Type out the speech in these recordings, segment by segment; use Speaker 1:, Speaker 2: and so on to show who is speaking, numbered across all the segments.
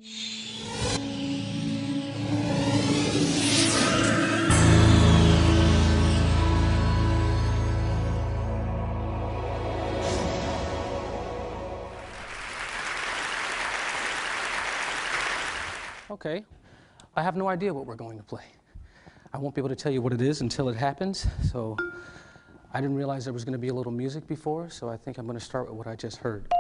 Speaker 1: Okay, I have no idea what we're going to play. I won't be able to tell you what it is until it happens, so I didn't realize there was going to be a little music before, so I think I'm going to start with what I just heard.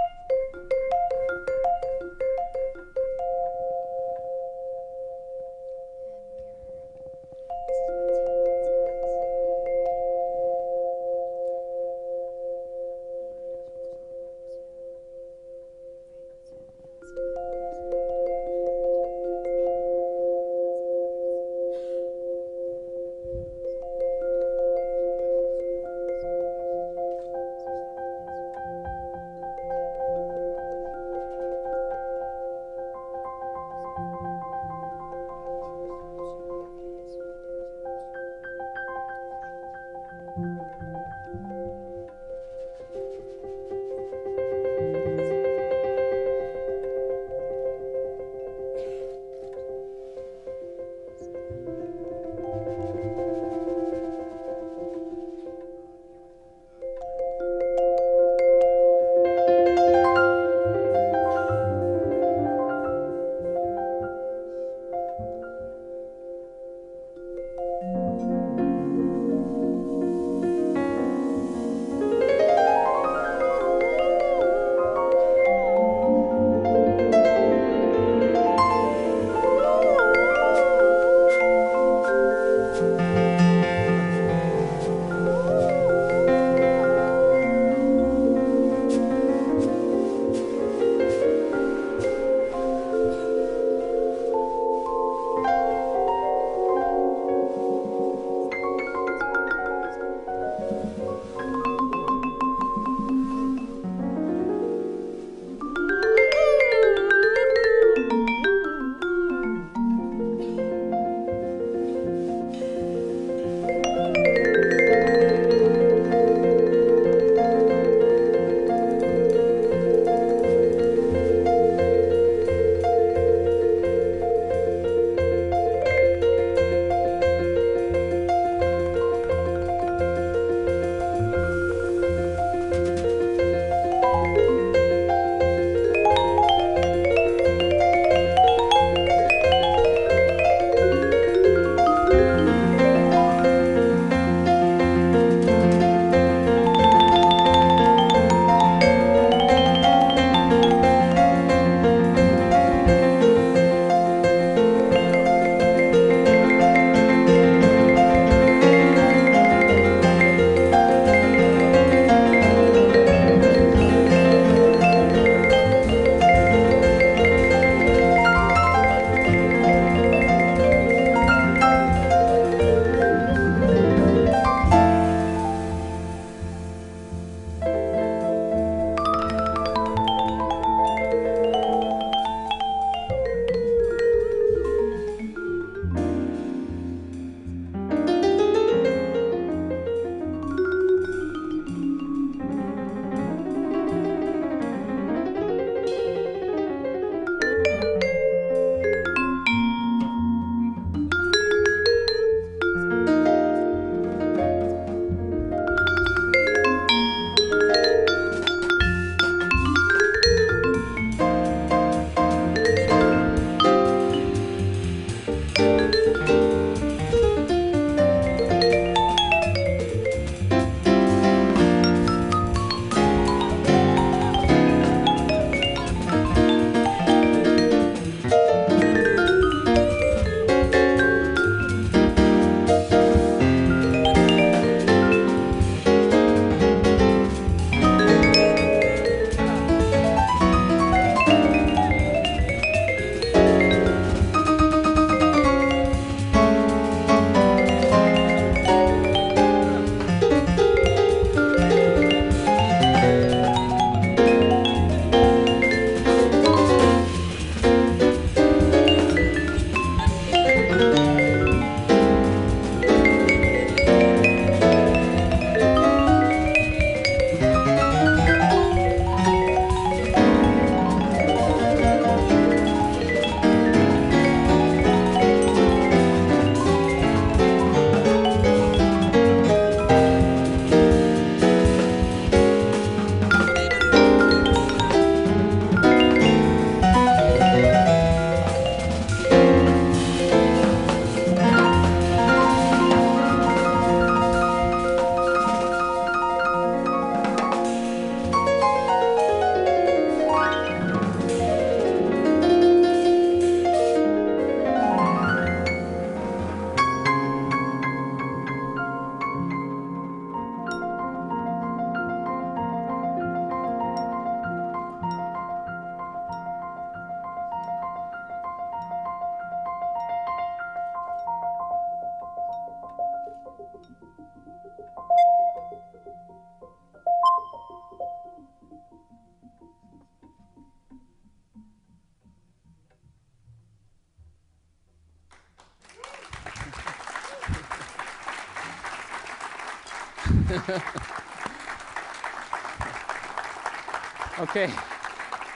Speaker 1: Okay,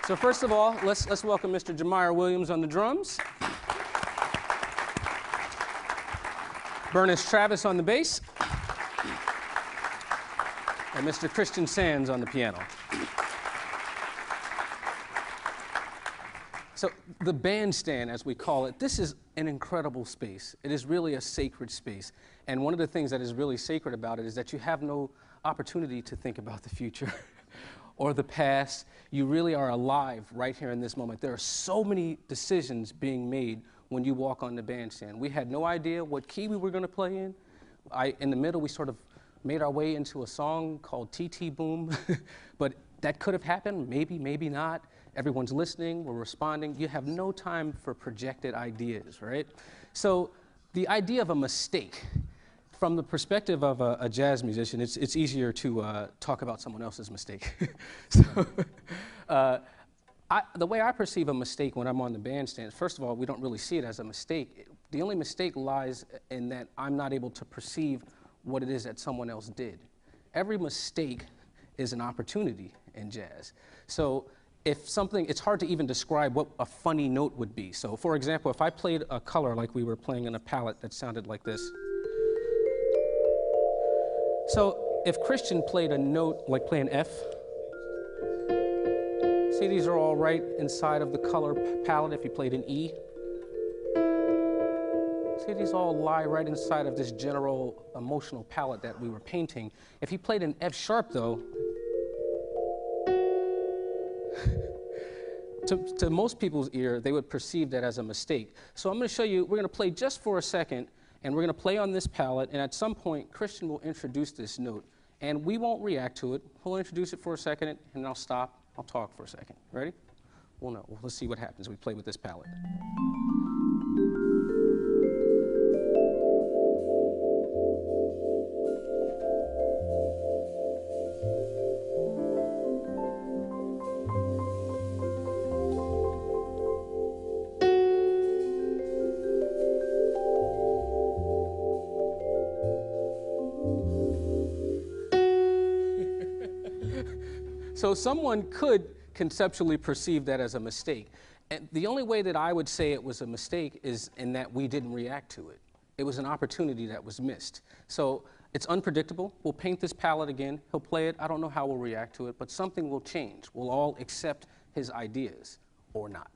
Speaker 1: so first of all, let's welcome Mr. Jamire Williams on the drums. Bernice Travis on the bass. And Mr. Christian Sands on the piano. So the bandstand, as we call it, this is an incredible space. It is really a sacred space. And one of the things that is really sacred about it is that you have no opportunity to think about the future or the past. You really are alive right here in this moment. There are so many decisions being made when you walk on the bandstand. We had no idea what key we were going to play in. In the middle, we sort of made our way into a song called TT Boom, but that could have happened, maybe, maybe not. Everyone's listening, we're responding. You have no time for projected ideas, right? So the idea of a mistake, from the perspective of a jazz musician, it's easier to talk about someone else's mistake. So, the way I perceive a mistake when I'm on the bandstand, first of all, we don't really see it as a mistake. The only mistake lies in that I'm not able to perceive what it is that someone else did. Every mistake is an opportunity in jazz. So if something, it's hard to even describe what a funny note would be. So for example, if I played a color like we were playing in a palette that sounded like this. So if Christian played a note, like play an F, see these are all right inside of the color palette. If you played an E, see these all lie right inside of this general emotional palette that we were painting. If he played an F sharp though, to most people's ear, they would perceive that as a mistake. So I'm going to show you, we're going to play just for a second, and we're going to play on this palette, and at some point, Christian will introduce this note, and we won't react to it. He'll introduce it for a second, and I'll stop. I'll talk for a second. Ready? Well, no. Let's see what happens. We play with this palette. So someone could conceptually perceive that as a mistake. And the only way that I would say it was a mistake is in that we didn't react to it. It was an opportunity that was missed. So it's unpredictable. We'll paint this palette again. He'll play it. I don't know how we'll react to it, but something will change. We'll all accept his ideas or not.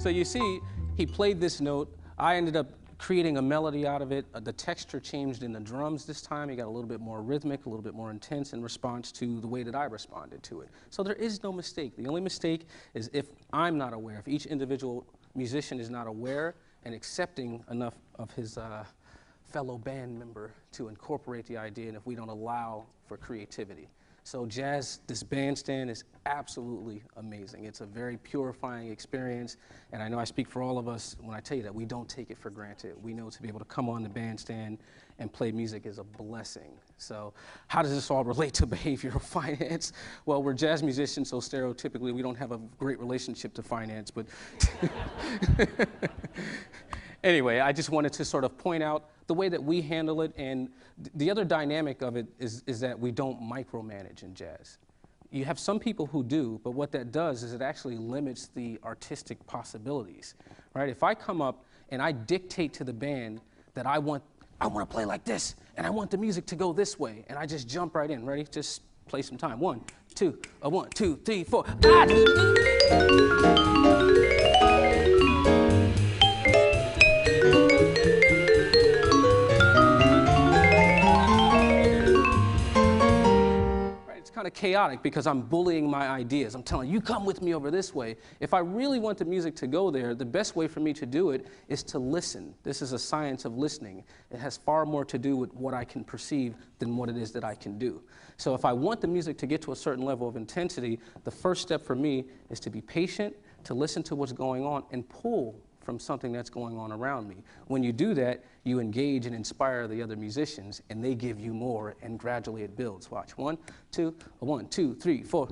Speaker 1: So you see, he played this note. I ended up creating a melody out of it. The texture changed in the drums this time. He got a little bit more rhythmic, a little bit more intense in response to the way that I responded to it. So there is no mistake. The only mistake is if I'm not aware, if each individual musician is not aware and accepting enough of his fellow band member to incorporate the idea, and if we don't allow for creativity. So jazz, this bandstand is absolutely amazing. It's a very purifying experience, and I know I speak for all of us when I tell you that we don't take it for granted. We know to be able to come on the bandstand and play music is a blessing. So how does this all relate to behavioral finance? Well, we're jazz musicians, so stereotypically we don't have a great relationship to finance, but anyway, I just wanted to sort of point out the way that we handle it, and the other dynamic of it is that we don't micromanage in jazz. You have some people who do, but what that does is it actually limits the artistic possibilities, right? If I come up and I dictate to the band that I want to play like this, and I want the music to go this way, and I just jump right in. Ready? Just play some time. 1, 2, 1, 2, 3, 4. Kind of chaotic because I'm bullying my ideas. I'm telling you, come with me over this way. If I really want the music to go there, the best way for me to do it is to listen. This is a science of listening. It has far more to do with what I can perceive than what it is that I can do. So if I want the music to get to a certain level of intensity, the first step for me is to be patient, to listen to what's going on, and pull from something that's going on around me. When you do that, you engage and inspire the other musicians, and they give you more, and gradually it builds. Watch. 1, 2, 1, 2, 3, 4.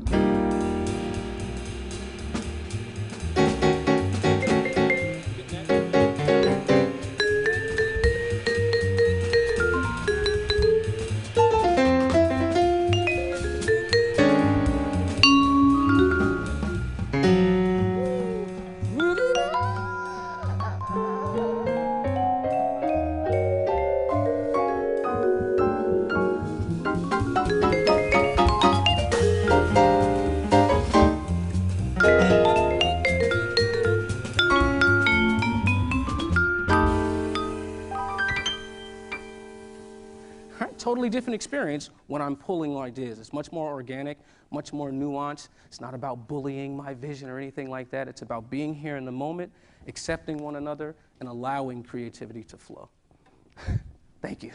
Speaker 1: Totally different experience when I'm pulling like this. It's much more organic, much more nuanced. It's not about bullying my vision or anything like that. It's about being here in the moment, accepting one another, and allowing creativity to flow. Thank you.